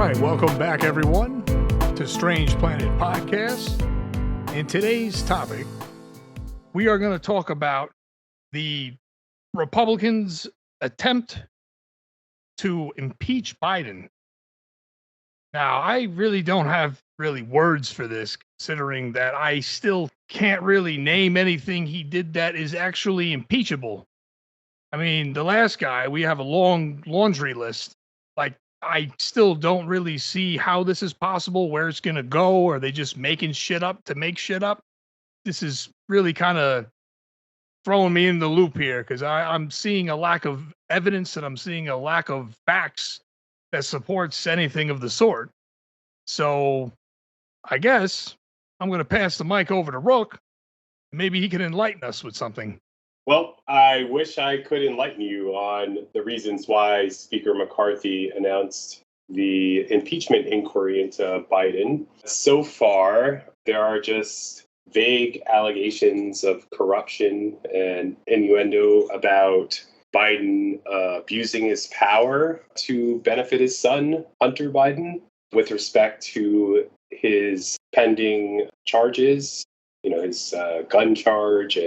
right, welcome back, everyone, to Strange Planet Podcast. In today's topic, we are going to talk about the Republicans' attempt to impeach Biden. Now, I really don't have words for this, considering that I still can't really name anything he did that is actually impeachable. I mean, the last guy, we have a long laundry list. Like, I still don't really see how this is possible, where it's going to go. Are they just making shit up to make shit up? This is really kind of throwing me in the loop here, because I'm seeing a lack of evidence and I'm seeing a lack of facts that supports anything of the sort. So I guess I'm going to pass the mic over to Rook. Maybe he can enlighten us with something. Well, I wish I could enlighten you on the reasons why Speaker McCarthy announced the impeachment inquiry into Biden. So far, there are just vague allegations of corruption and innuendo about Biden abusing his power to benefit his son, Hunter Biden, with respect to his pending charges, his gun charge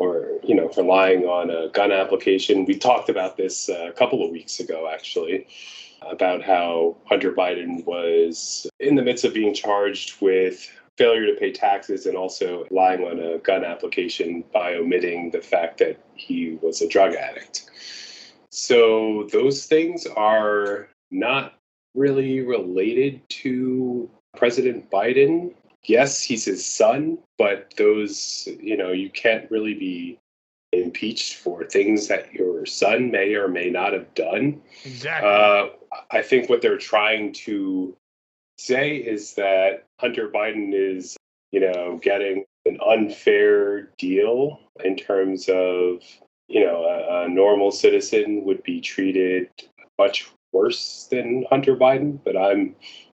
or relying on a gun application. We talked about this a couple of weeks ago, actually, about how Hunter Biden was in the midst of being charged with failure to pay taxes and also relying on a gun application by omitting the fact that he was a drug addict. So those things are not really related to President Biden. Yes, he's his son, but those, you can't really be impeached for things that your son may or may not have done. Exactly. I think what they're trying to say is that Hunter Biden is, getting an unfair deal in terms of, a normal citizen would be treated much worse than Hunter Biden, but I'm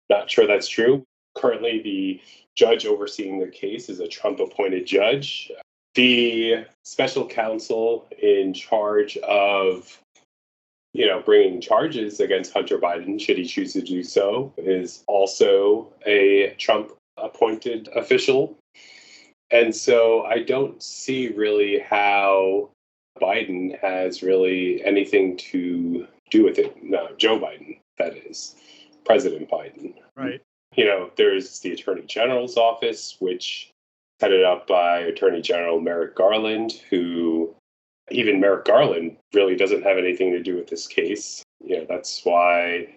not sure that's true. Currently, the judge overseeing the case is a Trump-appointed judge. The special counsel in charge of, bringing charges against Hunter Biden, should he choose to do so, is also a Trump-appointed official. And so I don't see really how Biden has really anything to do with it. No, Joe Biden, that is, President Biden. Right. There's the Attorney General's office, which is headed up by Attorney General Merrick Garland, who even Merrick Garland really doesn't have anything to do with this case. That's why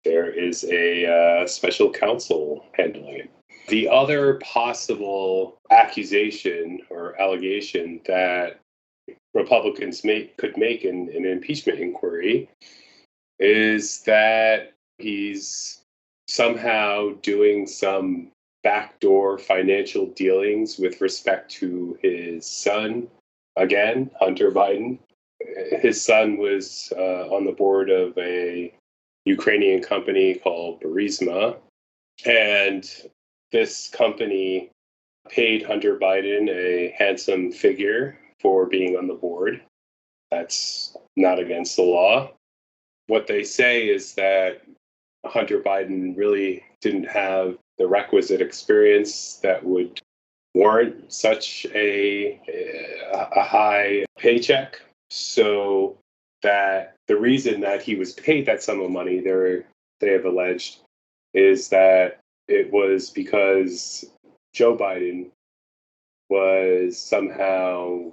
there is a special counsel handling it. The other possible accusation or allegation that Republicans could make in an impeachment inquiry is that he's somehow doing some backdoor financial dealings with respect to his son, again, Hunter Biden. His son was on the board of a Ukrainian company called Burisma, and this company paid Hunter Biden a handsome figure for being on the board. That's not against the law. What they say is that Hunter Biden really didn't have the requisite experience that would warrant such a high paycheck. So that the reason that he was paid that sum of money, they have alleged, is that it was because Joe Biden was somehow,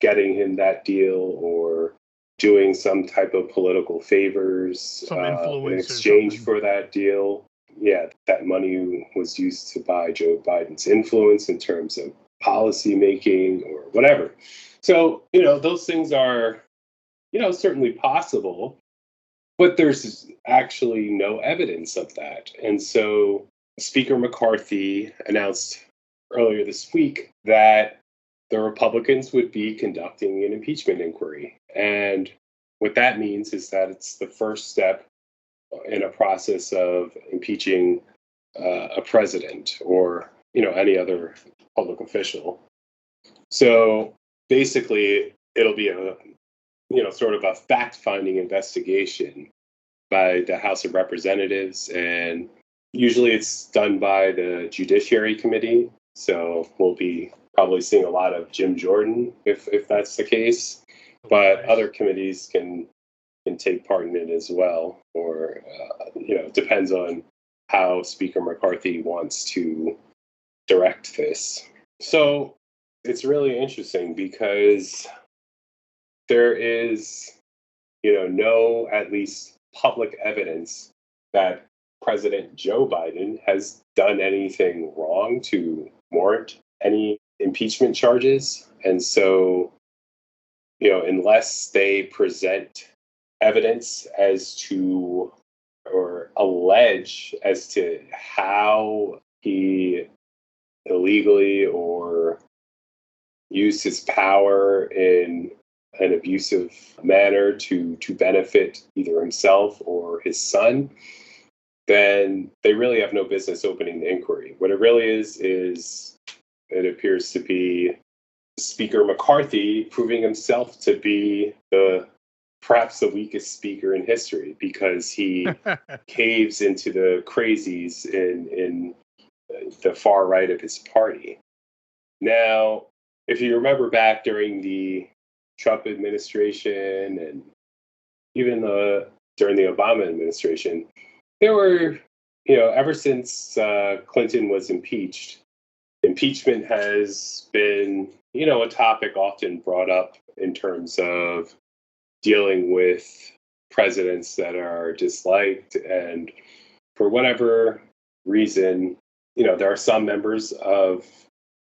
getting him that deal or doing some type of political favors in exchange for that deal. Yeah, that money was used to buy Joe Biden's influence in terms of policy making or whatever. So, those things are, certainly possible, but there's actually no evidence of that. And so Speaker McCarthy announced earlier this week that the Republicans would be conducting an impeachment inquiry. And what that means is that it's the first step in a process of impeaching a president or, any other public official. So basically, it'll be a, sort of a fact-finding investigation by the House of Representatives, and usually it's done by the Judiciary Committee. So we'll be probably seeing a lot of Jim Jordan if that's the case. But Nice. other committees can take part in it as well, or it depends on how Speaker McCarthy wants to direct this. So it's really interesting because there is, no at least public evidence that President Joe Biden has done anything wrong to warrant any impeachment charges. And so, unless they present evidence as to or allege as to how he illegally or used his power in an abusive manner to benefit either himself or his son, then they really have no business opening the inquiry. What it really is it appears to be Speaker McCarthy proving himself to be perhaps the weakest speaker in history, because he caves into the crazies in the far right of his party. Now, if you remember back during the Trump administration and even during the Obama administration, there were, ever since Clinton was impeached, impeachment has been, a topic often brought up in terms of dealing with presidents that are disliked. And for whatever reason, there are some members of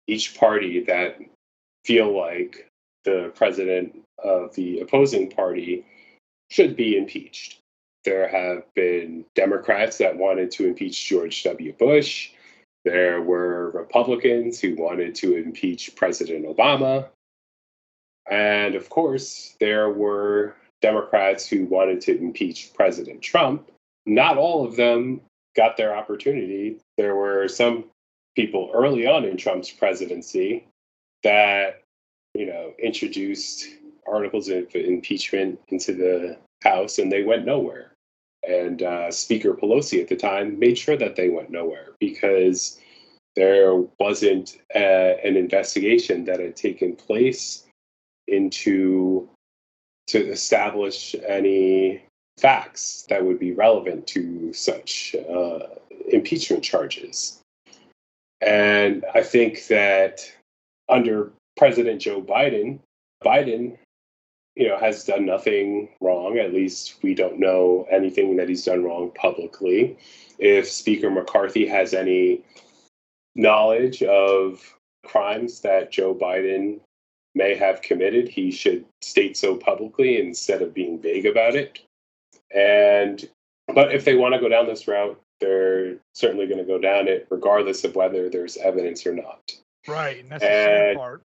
each party that feel like the president of the opposing party should be impeached. There have been Democrats that wanted to impeach George W. Bush. There were Republicans who wanted to impeach President Obama. And of course, there were Democrats who wanted to impeach President Trump. Not all of them got their opportunity. There were some people early on in Trump's presidency that, introduced articles of impeachment into the House, and they went nowhere. And Speaker Pelosi at the time made sure that they went nowhere because there wasn't an investigation that had taken place to establish any facts that would be relevant to such impeachment charges. And I think that under President Joe Biden, has done nothing wrong. At least we don't know anything that he's done wrong publicly. If Speaker McCarthy has any knowledge of crimes that Joe Biden may have committed, he should state so publicly instead of being vague about it. But if they want to go down this route, they're certainly going to go down it regardless of whether there's evidence or not. Right, and that's the sad part.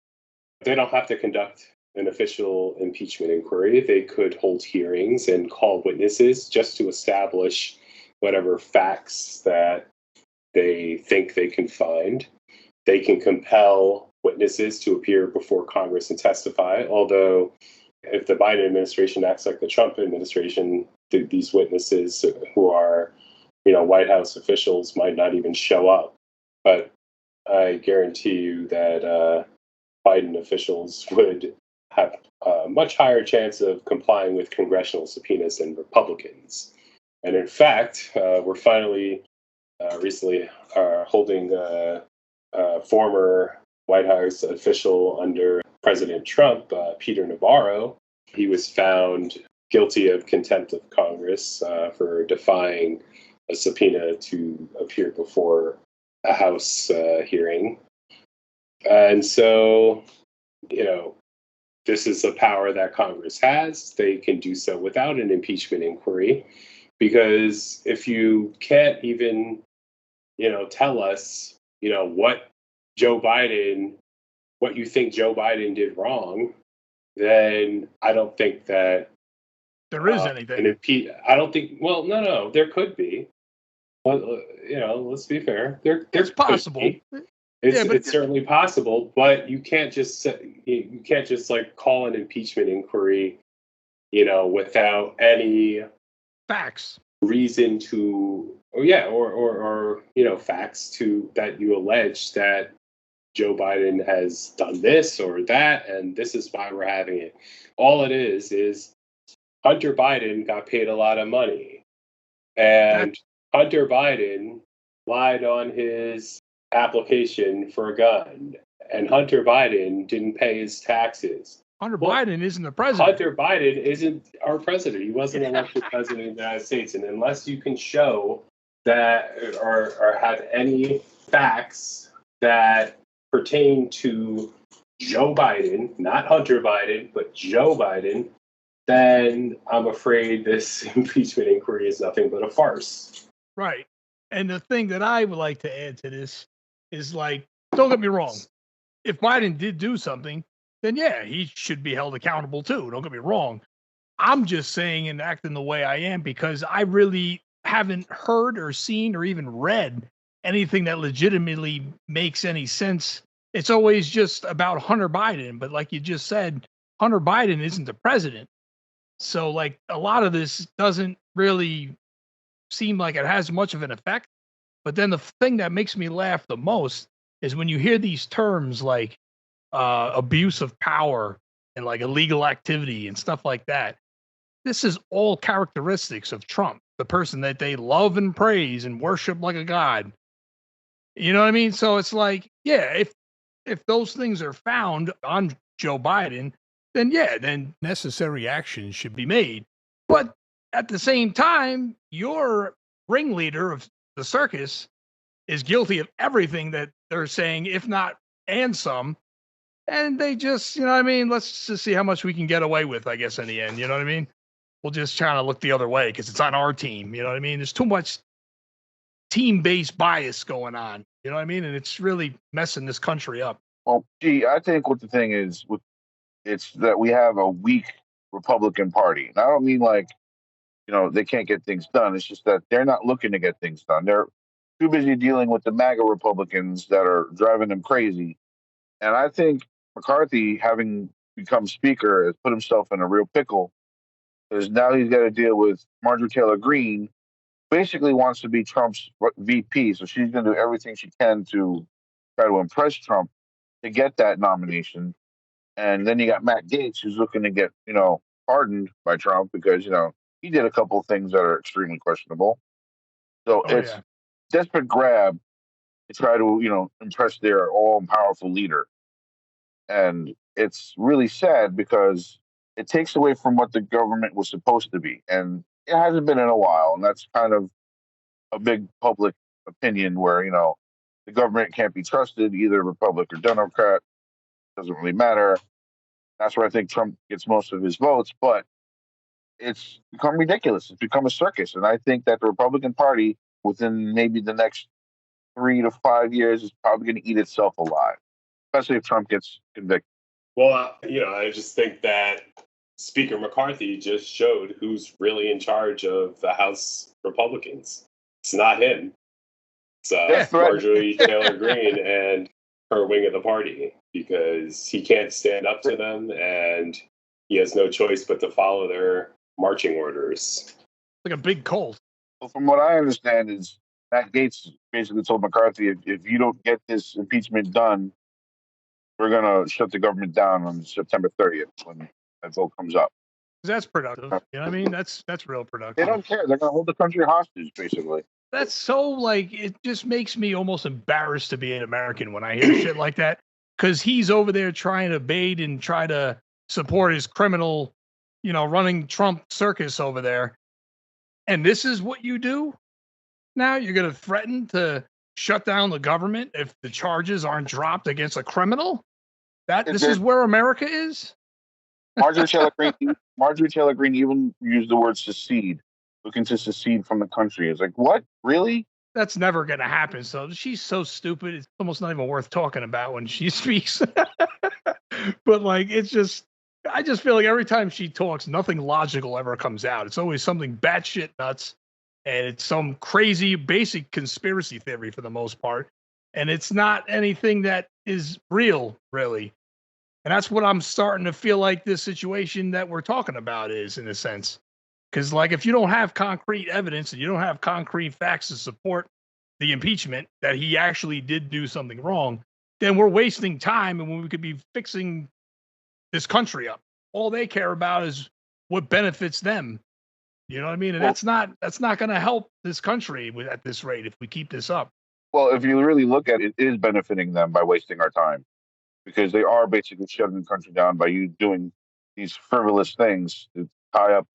They don't have to conduct an official impeachment inquiry. They could hold hearings and call witnesses just to establish whatever facts that they think they can find. They can compel witnesses to appear before Congress and testify, although if the Biden administration acts like the Trump administration, these witnesses who are, White House officials might not even show up. But I guarantee you that Biden officials would have a much higher chance of complying with congressional subpoenas than Republicans. And in fact, we're finally recently holding a former White House official under President Trump, Peter Navarro. He was found guilty of contempt of Congress for defying a subpoena to appear before a House hearing. And so, this is a power that Congress has. They can do so without an impeachment inquiry, because if you can't even, tell us, what you think Joe Biden did wrong, then I don't think that there is anything. I don't think. Well, no, there could be. Well, let's be fair. It's possible. It's certainly possible, but you can't just call an impeachment inquiry, without any facts. reason to, or facts to that you allege that Joe Biden has done this or that, and this is why we're having it. All it is Hunter Biden got paid a lot of money, That and Hunter Biden lied on his application for a gun, and Hunter Biden didn't pay his taxes. Hunter Well, Biden isn't the president. Hunter Biden isn't our president. He wasn't elected president of the United States. And unless you can show that or have any facts that pertain to Joe Biden, not Hunter Biden, but Joe Biden, then I'm afraid this impeachment inquiry is nothing but a farce. Right. And the thing that I would like to add to this is like, don't get me wrong. If Biden did do something, then yeah, he should be held accountable too. Don't get me wrong. I'm just saying and acting the way I am because I really haven't heard or seen or even read anything that legitimately makes any sense. It's always just about Hunter Biden. But like you just said, Hunter Biden isn't the president. So like a lot of this doesn't really seem like it has much of an effect. But then the thing that makes me laugh the most is when you hear these terms like abuse of power and like illegal activity and stuff like that. This is all characteristics of Trump, the person that they love and praise and worship like a god. You know what I mean? So it's like, yeah, if those things are found on Joe Biden, then yeah, then necessary action should be made. But at the same time, your ringleader of the circus is guilty of everything that they're saying, if not and some. And they just, you know what I mean? Let's just see how much we can get away with, I guess, in the end. You know what I mean? We'll just try to look the other way because it's on our team. You know what I mean? There's too much team-based bias going on. You know what I mean? And it's really messing this country up. Well, gee, I think what the thing is, it's that we have a weak Republican Party. And I don't mean like, they can't get things done. It's just that they're not looking to get things done. They're too busy dealing with the MAGA Republicans that are driving them crazy. And I think McCarthy, having become speaker, has put himself in a real pickle because now he's got to deal with Marjorie Taylor Greene, basically wants to be Trump's VP. So she's going to do everything she can to try to impress Trump to get that nomination. And then you got Matt Gaetz, who's looking to get, pardoned by Trump because, he did a couple of things that are extremely questionable. So it's desperate grab to try to, impress their all-powerful leader. And it's really sad because it takes away from what the government was supposed to be. And it hasn't been in a while. And that's kind of a big public opinion where, the government can't be trusted, either Republican or Democrat. Doesn't really matter. That's where I think Trump gets most of his votes. But it's become ridiculous. It's become a circus. And I think that the Republican Party, within maybe the next 3 to 5 years, is probably going to eat itself alive, especially if Trump gets convicted. Well, I just think that Speaker McCarthy just showed who's really in charge of the House Republicans. It's not him. It's Marjorie Taylor Greene and her wing of the party, because he can't stand up to them and he has no choice but to follow their marching orders. Like a big cult. Well, from what I understand is Matt Gaetz basically told McCarthy, if you don't get this impeachment done, we're going to shut the government down on September 30th when that vote comes up. That's productive. You know what I mean? That's real productive. They don't care. They're going to hold the country hostage, basically. That's so, it just makes me almost embarrassed to be an American when I hear shit like that. Because he's over there trying to bait and try to support his criminal, running Trump circus over there. And this is what you do? Now you're going to threaten to shut down the government if the charges aren't dropped against a criminal? This is where America is? Marjorie Taylor Greene even used the word secede, looking to secede from the country. It's like, what? Really? That's never going to happen. So she's so stupid. It's almost not even worth talking about when she speaks. But I just feel like every time she talks, nothing logical ever comes out. It's always something batshit nuts. And it's some crazy basic conspiracy theory for the most part. And it's not anything that is real, really. And that's what I'm starting to feel like this situation that we're talking about is, in a sense. Because, like, if you don't have concrete evidence and you don't have concrete facts to support the impeachment that he actually did do something wrong, then we're wasting time and when we could be fixing this country up. All they care about is what benefits them. You know what I mean? And Well, that's not going to help this country at this rate if we keep this up. well, if you really look at it, it is benefiting them by wasting our time because they are basically shutting the country down by you doing these frivolous things to tie up,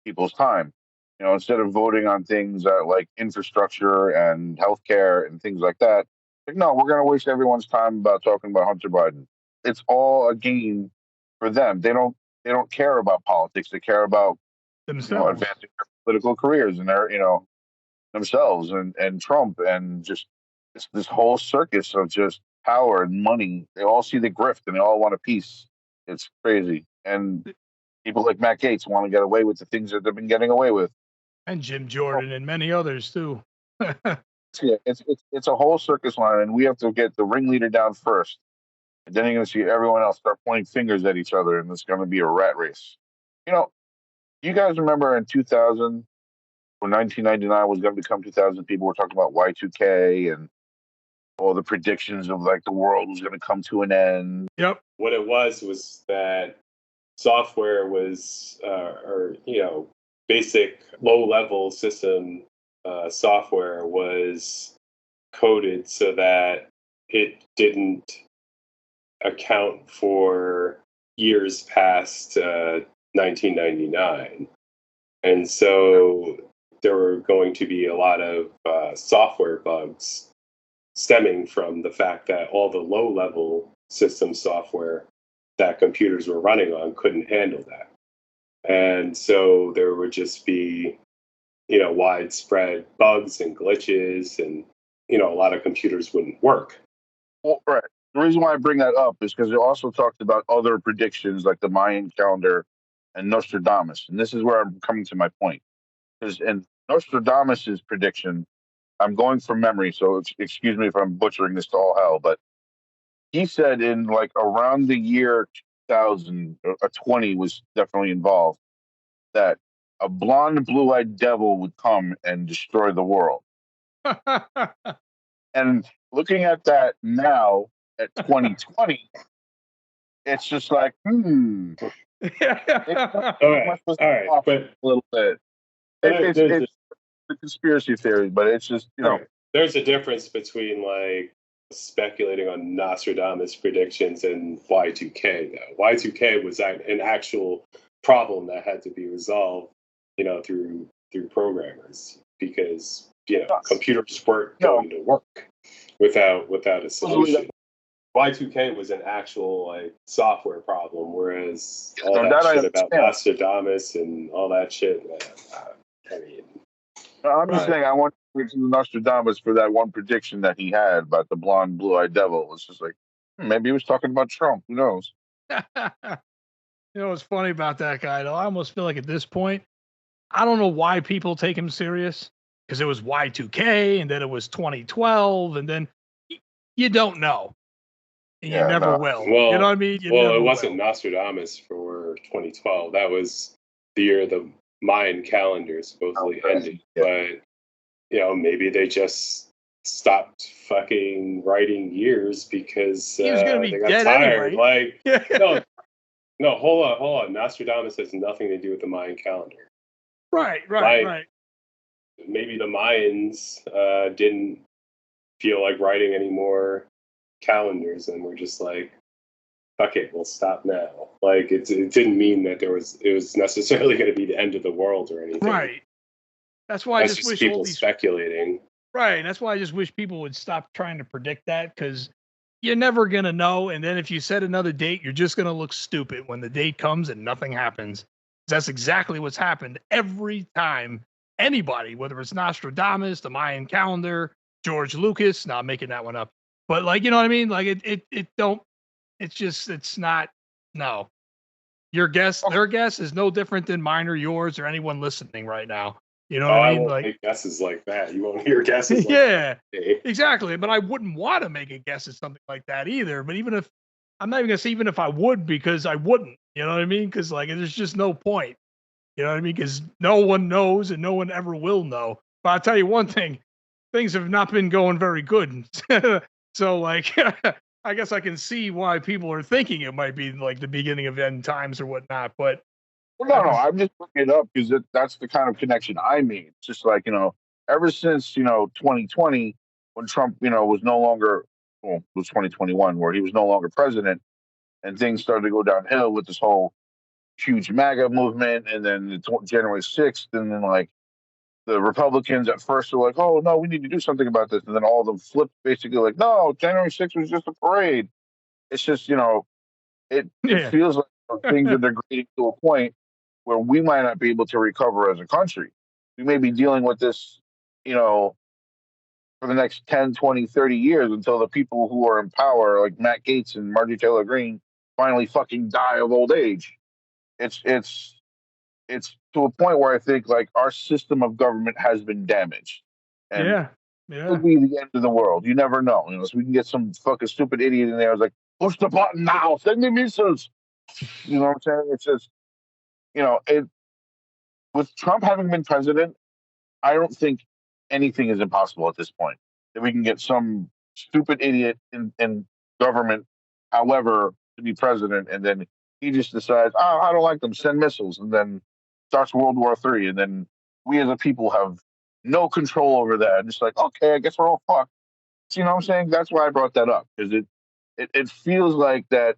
people's time. Instead of voting on things like infrastructure and healthcare and things like that, like no, we're going to waste everyone's time about talking about Hunter Biden. It's all a game for them. They don't care about politics. They care about Themselves. advancing their political careers and their themselves and Trump and just this whole circus of just power and money. They all see the grift and they all want a piece. It's crazy. And people like Matt Gaetz want to get away with the things that they've been getting away with. And Jim Jordan and many others too. Yeah, it's a whole circus line, and we have to get the ringleader down first. And then you're going to see everyone else start pointing fingers at each other, and it's going to be a rat race. You guys remember in 2000, when 1999 was going to become 2000, people were talking about Y2K and all the predictions of like the world was going to come to an end. Yep. What it was that software was, basic low-level system software was coded so that it didn't account for years past 1999. And so there were going to be a lot of software bugs stemming from the fact that all the low-level system software that computers were running on couldn't handle that. And so there would just be, widespread bugs and glitches and, a lot of computers wouldn't work. Well, right. The reason why I bring that up is because it also talked about other predictions like the Mayan calendar and Nostradamus. And this is where I'm coming to my point. Because in Nostradamus's prediction, I'm going from memory, so excuse me if I'm butchering this to all hell, but he said in like around the year 2000, 20 was definitely involved, that a blonde, blue-eyed devil would come and destroy the world. And looking at that now at 2020, it's just like, All right, but a little bit. It's a conspiracy theory, but it's just there's a difference between like speculating on Nostradamus predictions and Y2K. Though Y2K was an actual problem that had to be resolved, through programmers because computers weren't going to work without a solution. Y2K was an actual like software problem, whereas all that shit about Nostradamus and all that shit. I'm just saying, I want to listen to Nostradamus for that one prediction that he had about the blonde, blue-eyed devil. It's just like, maybe he was talking about Trump. Who knows? What's funny about that guy, though? I almost feel like at this point, I don't know why people take him serious because it was Y2K and then it was 2012 and then you don't know. And you never will. Well, you know what I mean? It wasn't Nostradamus for 2012. That was the year the Mayan calendar supposedly ended. Yeah. But, maybe they just stopped fucking writing years because he was gonna be they got dead tired. Anyway. Like, no, hold on. Nostradamus has nothing to do with the Mayan calendar. Right. Maybe the Mayans didn't feel like writing any more calendars and we're just like, fuck it, we'll stop now. Like it didn't mean that it was necessarily going to be the end of the world or anything. Right. That's why I just wish people speculating. Right. That's why I just wish people would stop trying to predict that because you're never going to know. And then if you set another date, you're just going to look stupid when the date comes and nothing happens. That's exactly what's happened every time anybody, whether it's Nostradamus, the Mayan calendar, George Lucas, not making that one up. But like, you know what I mean? Like it's not, no. Their guess is no different than mine or yours or anyone listening right now. You know what I mean? Won't make guesses like that. You won't hear guesses like yeah, that. Exactly. But I wouldn't want to make a guess at something like that either. But I'm not even going to say even if I would, because I wouldn't. You know what I mean? Because like, there's just no point. You know what I mean? Because no one knows and no one ever will know. But I'll tell you one thing, things have not been going very good. So, like, I guess I can see why people are thinking it might be like the beginning of end times or whatnot. But Well, at no, the, I'm just looking it up because that's the kind of connection I made. It's just like, ever since, 2020, when Trump, was no longer, well, it was 2021, where he was no longer president and things started to go downhill with this whole huge MAGA movement. And then January 6th, and then like the Republicans at first were like, oh, no, we need to do something about this. And then all of them flipped basically like, no, January 6th was just a parade. It's just, it yeah, feels like things are degrading to a point where we might not be able to recover as a country. We may be dealing with this, for the next 10, 20, 30 years until the people who are in power, like Matt Gaetz and Marjorie Taylor Greene, finally fucking die of old age. It's to a point where I think like our system of government has been damaged. And yeah, it could yeah. be the end of the world. You never know. So we can get some fucking stupid idiot in there who's like, push the button now, send me missiles. You know what I'm saying? It's just, it with Trump having been president, I don't think anything is impossible at this point. That we can get some stupid idiot in government, however, to be president, and then he just decides, oh, I don't like them, send missiles, and then starts World War III, and then we as a people have no control over that. And it's like, okay, I guess we're all fucked. So, you know what I'm saying? That's why I brought that up, because it feels like that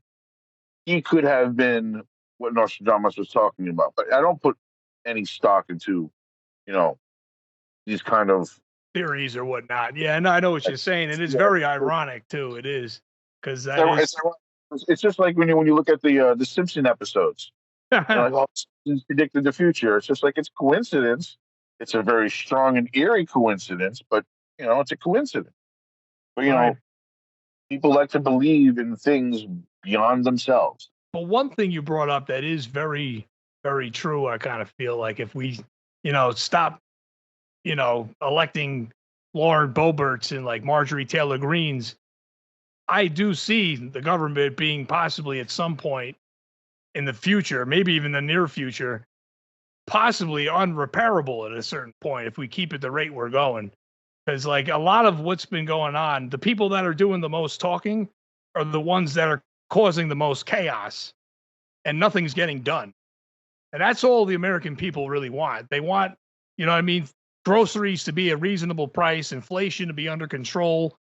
he could have been what Nostradamus was talking about. But I don't put any stock into, you know, these kind of Theories or whatnot. Yeah, and I know what you're saying. It is very ironic too. It is because that is. it's just like when you look at the Simpson episodes. Like, oh, Simpsons predicted the future. It's just like it's coincidence. It's a very strong and eerie coincidence, but it's a coincidence. But Right. people like to believe in things beyond themselves. But one thing you brought up that is very, very true. I kind of feel like if we, stop, electing Lauren Boeberts and like Marjorie Taylor Greenes, I do see the government being possibly at some point in the future, maybe even the near future, possibly unrepairable at a certain point if we keep at the rate we're going. Because like a lot of what's been going on, the people that are doing the most talking are the ones that are causing the most chaos, and nothing's getting done. And that's all the American people really want. They want, you know what I mean, groceries to be a reasonable price, inflation to be under control.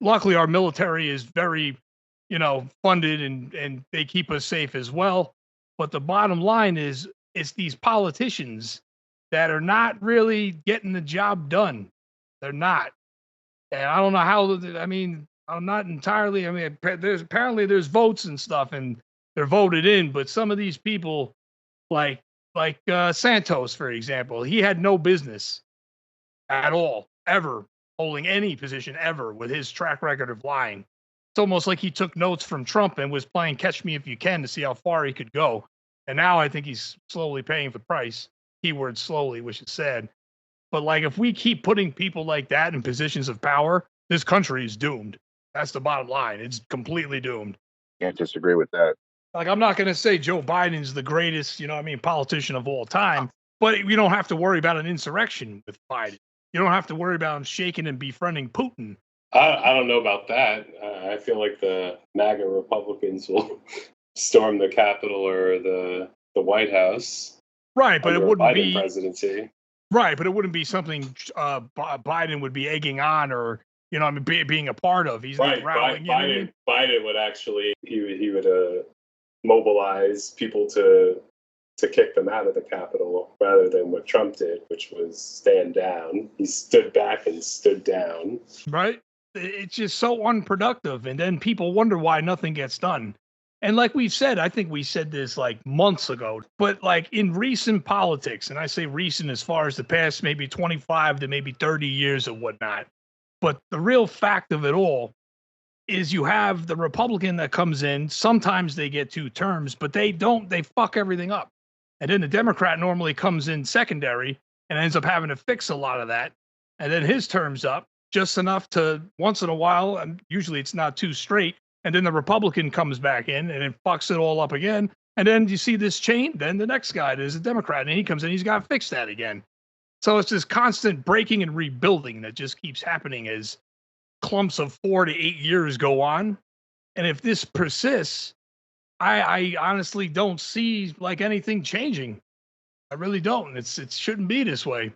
Luckily, our military is very, funded and they keep us safe as well. But the bottom line is, it's these politicians that are not really getting the job done. They're not. And I don't know how, I mean, I'm not entirely, I mean, there's votes and stuff and they're voted in, but some of these people, like Santos, for example, he had no business at all, ever holding any position ever with his track record of lying. It's almost like he took notes from Trump and was playing catch me if you can to see how far he could go. And now I think he's slowly paying the price. Keyword slowly, which is sad. But like if we keep putting people like that in positions of power, this country is doomed. That's the bottom line. It's completely doomed. Can't disagree with that. Like I'm not going to say Joe Biden's the greatest, politician of all time, but we don't have to worry about an insurrection with Biden. You don't have to worry about him shaking and befriending Putin. I don't know about that. I feel like the MAGA Republicans will storm the Capitol or the White House. Right, but it wouldn't Biden be presidency. Right, but it wouldn't be something Biden would be egging on or being a part of. He's right. not rallying. Biden would actually he would mobilize people to kick them out of the Capitol rather than what Trump did, which was stand down. He stood back and stood down. Right. It's just so unproductive. And then people wonder why nothing gets done. And like we've said, I think we said this like months ago, but like in recent politics, and I say recent as far as the past maybe 25 to maybe 30 years or whatnot. But the real fact of it all is you have the Republican that comes in. Sometimes they get 2 terms, but they fuck everything up. And then the Democrat normally comes in secondary and ends up having to fix a lot of that. And then his term's up just enough to once in a while, and usually it's not too straight. And then the Republican comes back in and it fucks it all up again. And then you see this chain, then the next guy is a Democrat, and he comes in, he's got to fix that again. So it's this constant breaking and rebuilding that just keeps happening as clumps of 4 to 8 years go on. And if this persists, I honestly don't see like anything changing. I really don't. It shouldn't be this way. You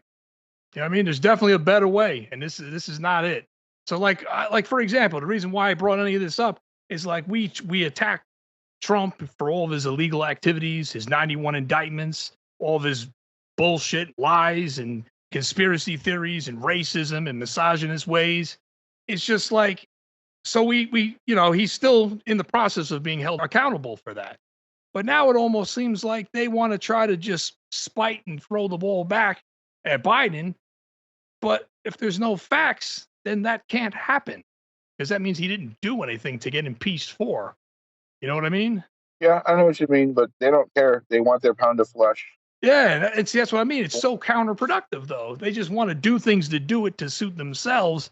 know what I mean? There's definitely a better way, and this is not it. So like for example, the reason why I brought any of this up is like we attack Trump for all of his illegal activities, his 91 indictments, all of his bullshit lies and conspiracy theories and racism and misogynist ways. It's just like, so we he's still in the process of being held accountable for that. But now it almost seems like they want to try to just spite and throw the ball back at Biden. But if there's no facts, then that can't happen, because that means he didn't do anything to get impeached for. You know what I mean? Yeah, I know what you mean, but they don't care. They want their pound of flesh. Yeah, that's what I mean. It's so counterproductive, though. They just want to do things to do it to suit themselves.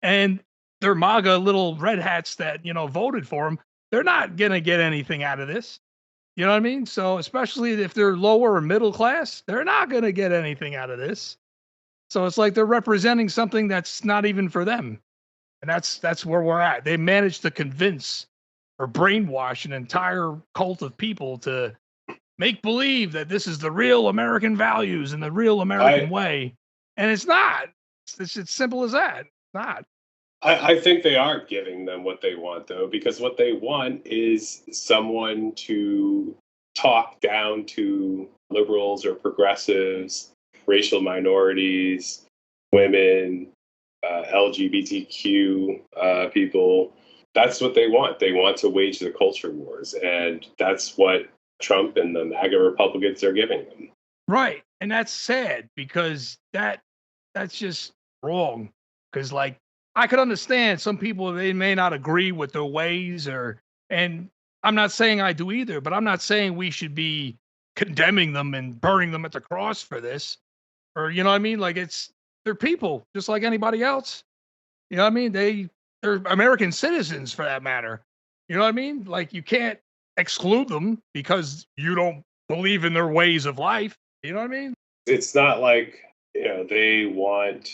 And their MAGA little red hats that, voted for him, they're not going to get anything out of this. You know what I mean? So especially if they're lower or middle class, they're not going to get anything out of this. So it's like they're representing something that's not even for them. And that's where we're at. They managed to convince or brainwash an entire cult of people to make believe that this is the real American values and the real American way. And it's not. It's simple as that. It's not. I think they are giving them what they want, though, because what they want is someone to talk down to liberals or progressives, racial minorities, women, LGBTQ people. That's what they want. They want to wage the culture wars. And that's what Trump and the MAGA Republicans are giving them. Right. And that's sad, because that's just wrong. Because, like, I could understand some people, they may not agree with their ways, and I'm not saying I do either, but I'm not saying we should be condemning them and burning them at the cross for this. Or, you know what I mean? Like, they're people just like anybody else. You know what I mean? They're American citizens, for that matter. You know what I mean? Like, you can't exclude them because you don't believe in their ways of life. You know what I mean? It's not like, they want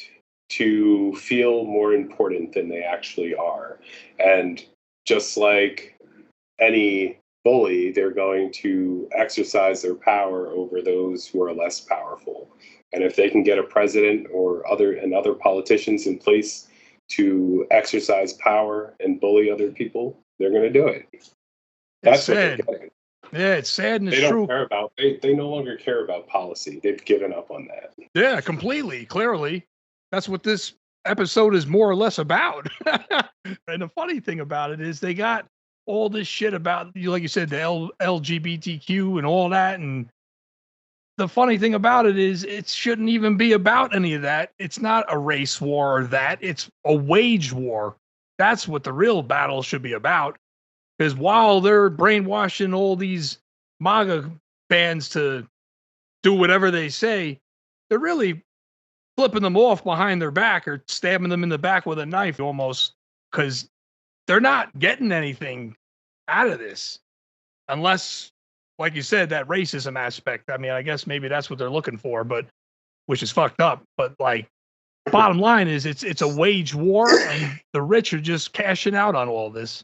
to feel more important than they actually are. And just like any bully, they're going to exercise their power over those who are less powerful. And if they can get a president or other politicians in place to exercise power and bully other people, they're going to do it. That's what they're getting. Yeah, it's sad and it's true. They don't care about. They no longer care about policy. They've given up on that. Yeah, completely. Clearly, that's what this episode is more or less about. And the funny thing about it is they got all this shit about, like you said, the LGBTQ and all that. And the funny thing about it is it shouldn't even be about any of that. It's not a race war or that. It's a wage war. That's what the real battle should be about. Because while they're brainwashing all these MAGA fans to do whatever they say, they're really flipping them off behind their back or stabbing them in the back with a knife almost, because they're not getting anything out of this unless, like you said, that racism aspect. I mean, I guess maybe that's what they're looking for, but which is fucked up. But like, bottom line is it's a wage war, and the rich are just cashing out on all this.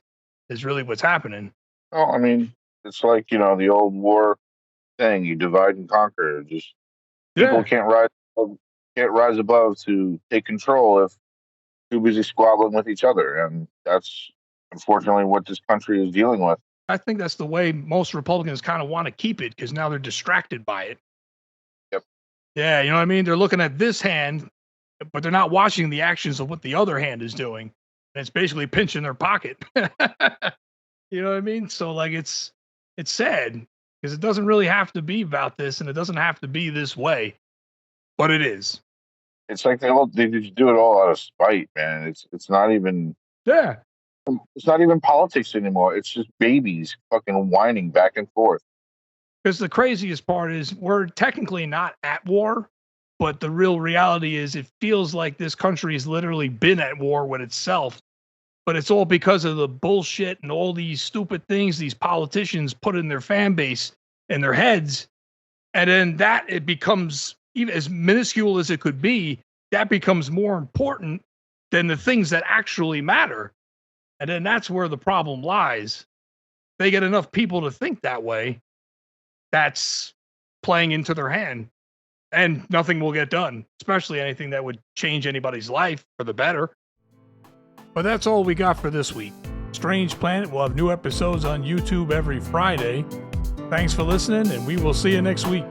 Is really what's happening. Oh, I mean, it's like, the old war thing: you divide and conquer. Just people can't rise above to take control if too busy squabbling with each other, and that's unfortunately what this country is dealing with. I think that's the way most Republicans kind of want to keep it, because now they're distracted by it. Yep. Yeah, you know what I mean? They're looking at this hand, but they're not watching the actions of what the other hand is doing. And it's basically pinching their pocket. You know what I mean? So like, it's sad, because it doesn't really have to be about this, and it doesn't have to be this way, but it is. It's like they just do it all out of spite, man. It's not even it's not even politics anymore. It's just babies fucking whining back and forth. Because the craziest part is we're technically not at war, but the real reality is it feels like this country has literally been at war with itself. but it's all because of the bullshit and all these stupid things these politicians put in their fan base and their heads. And then that it becomes, even as minuscule as it could be, that becomes more important than the things that actually matter. And then that's where the problem lies. They get enough people to think that way. That's playing into their hand, and nothing will get done, especially anything that would change anybody's life for the better. But that's all we got for this week. Strange Planet will have new episodes on YouTube every Friday. Thanks for listening, and we will see you next week.